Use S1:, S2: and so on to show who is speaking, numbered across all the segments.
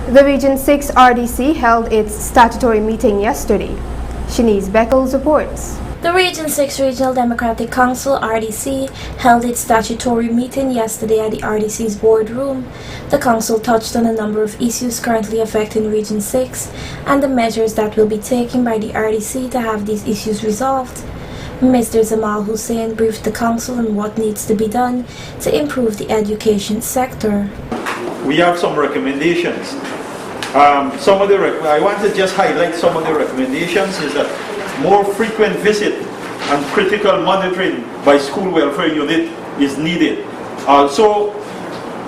S1: The Region 6 RDC held its statutory meeting yesterday. Shanice Beckles reports.
S2: The Region 6 Regional Democratic Council (RDC) held its statutory meeting yesterday at the RDC's boardroom. The council touched on a number of issues currently affecting Region 6 and the measures that will be taken by the RDC to have these issues resolved. Mr. Jamal Hussein briefed the council on what needs to be done to improve the education sector.
S3: We have some recommendations. I want to just highlight some of the recommendations is that more frequent visit and critical monitoring by school welfare unit is needed. Also,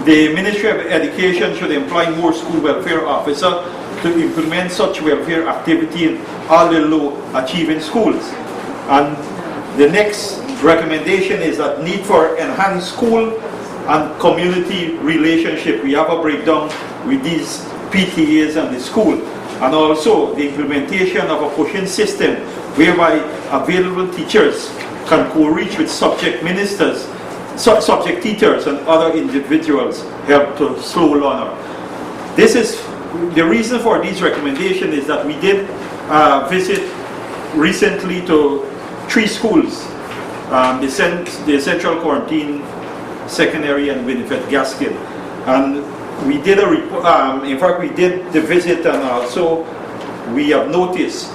S3: the Ministry of Education should employ more school welfare officers to implement such welfare activity in all the low achieving schools. And the next recommendation is that need for enhanced school and community relationship. We have a breakdown with these PTAs and the school. And also the implementation of a pushing system whereby available teachers can co-reach with subject ministers, subject teachers and other individuals help to slow learner. This is the reason for these recommendations is that we did visit recently to 3 schools, the Central Quarantine Secondary and Winifred Gaskin. And we did a report, in fact we did the visit, and also we have noticed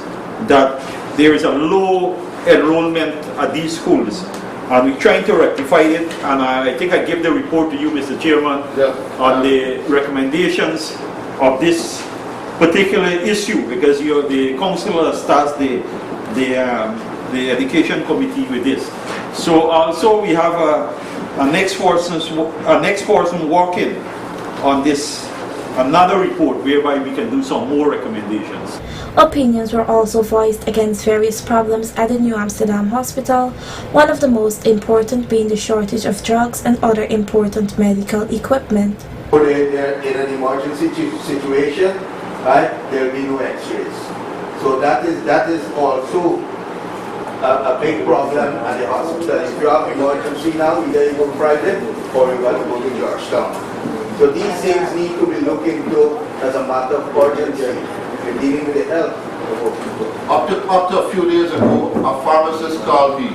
S3: that there is a low enrollment at these schools, and we're trying to rectify it. And I think I gave the report to you, Mr. Chairman, on the recommendations of this particular issue, because the council has tasked the education committee with this. So also we have a next person working on this, another report whereby we can do some more recommendations.
S2: Opinions were also voiced against various problems at the New Amsterdam Hospital, one of the most important being the shortage of drugs and other important medical equipment.
S4: In an emergency situation, right, there will be no x-rays. So that is also a big problem at the hospital. If you have emergency now, either you go private or you got to go to Georgetown. So these things need to be looked into as a matter of urgency in dealing with the health of people.
S5: Up to a few days ago, a pharmacist called me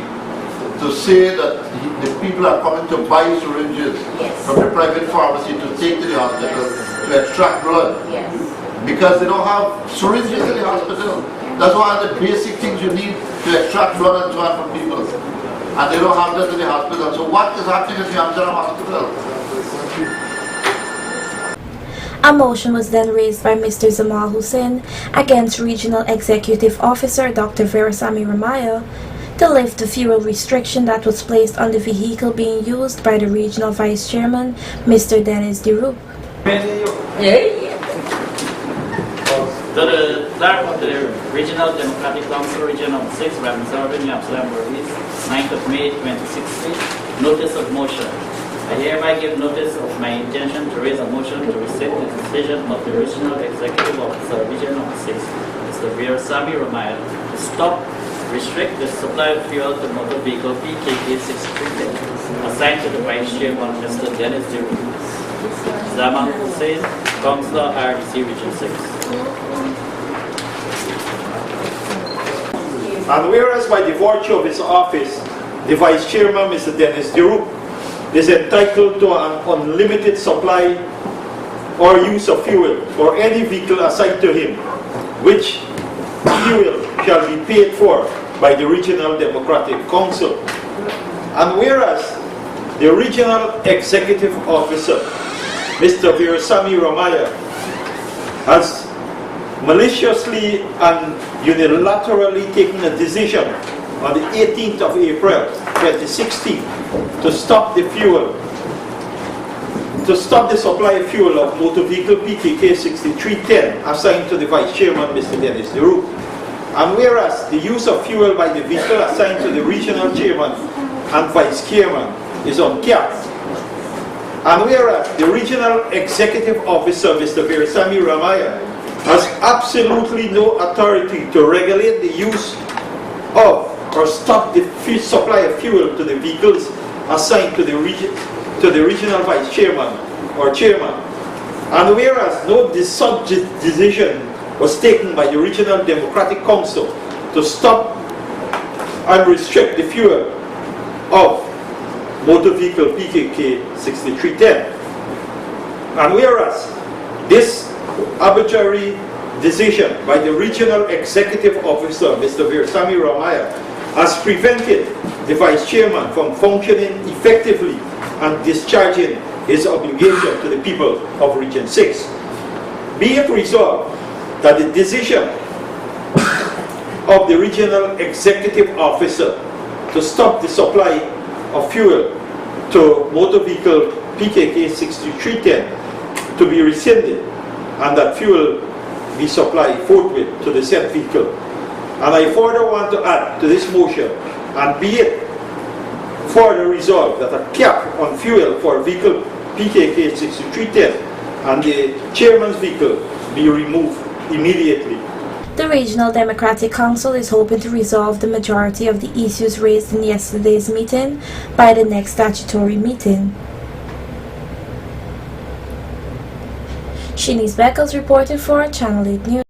S5: to say that the people are coming to buy syringes from the private pharmacy to take to the hospital to extract blood. Because they don't have syringes in the hospital. That's one of the basic things you need to extract blood and so on from people. And they don't have that in the hospital. So what is happening at the Amsterdam Hospital?
S2: A motion was then raised by Mr. Jamal Hussein against Regional Executive Officer Dr. Verasamy Ramaya to lift the fuel restriction that was placed on the vehicle being used by the Regional Vice Chairman, Mr. Dennis Deroux.
S6: To the clerk of the Regional Democratic Council, Region of 6, Ramsar, New Amsterdam, Burmese, 9th of May 2016, notice of motion. I hereby give notice of my intention to raise a motion to rescind the decision of the Regional Executive Officer, Region of 6, Mr. Verasamy Ramaya, to stop, restrict the supply of fuel to motor vehicle PKK 633 assigned to the Vice Chairman, Mr. Dennis Deroux. Jamal Hussein, Councillor, RDC, Region 6.
S3: And whereas by the virtue of his office, the Vice Chairman, Mr. Dennis Deroux, is entitled to an unlimited supply or use of fuel for any vehicle assigned to him, which fuel shall be paid for by the Regional Democratic Council. And whereas the Regional Executive Officer, Mr. Verasamy Ramaya, has maliciously and unilaterally taken a decision on the 18th of April 2016 to stop the supply of fuel of motor vehicle PKK 6310 assigned to the Vice Chairman, Mr. Dennis Deroux. And whereas the use of fuel by the vehicle assigned to the Regional Chairman and Vice Chairman is uncapped, and whereas the Regional Executive Officer, Mr. Verasamy Ramaya, has absolutely no authority to regulate the use of or stop the supply of fuel to the vehicles assigned to the Regional Vice Chairman or Chairman, And whereas no such decision was taken by the Regional Democratic Council to stop and restrict the fuel of motor vehicle PKK 6310. And whereas this arbitrary decision by the Regional Executive Officer, Mr. Veersamy Ramaya, has prevented the Vice Chairman from functioning effectively and discharging his obligation to the people of Region 6. Be it resolved that the decision of the Regional Executive Officer to stop the supply of fuel to motor vehicle PKK 6310 to be rescinded and that fuel be supplied forthwith to the said vehicle. And I further want to add to this motion, and be it further resolved that a cap on fuel for vehicle PKK 6310 and the chairman's vehicle be removed immediately.
S2: The Regional Democratic Council is hoping to resolve the majority of the issues raised in yesterday's meeting by the next statutory meeting. Shanice Beckles reporting for Channel 8 News.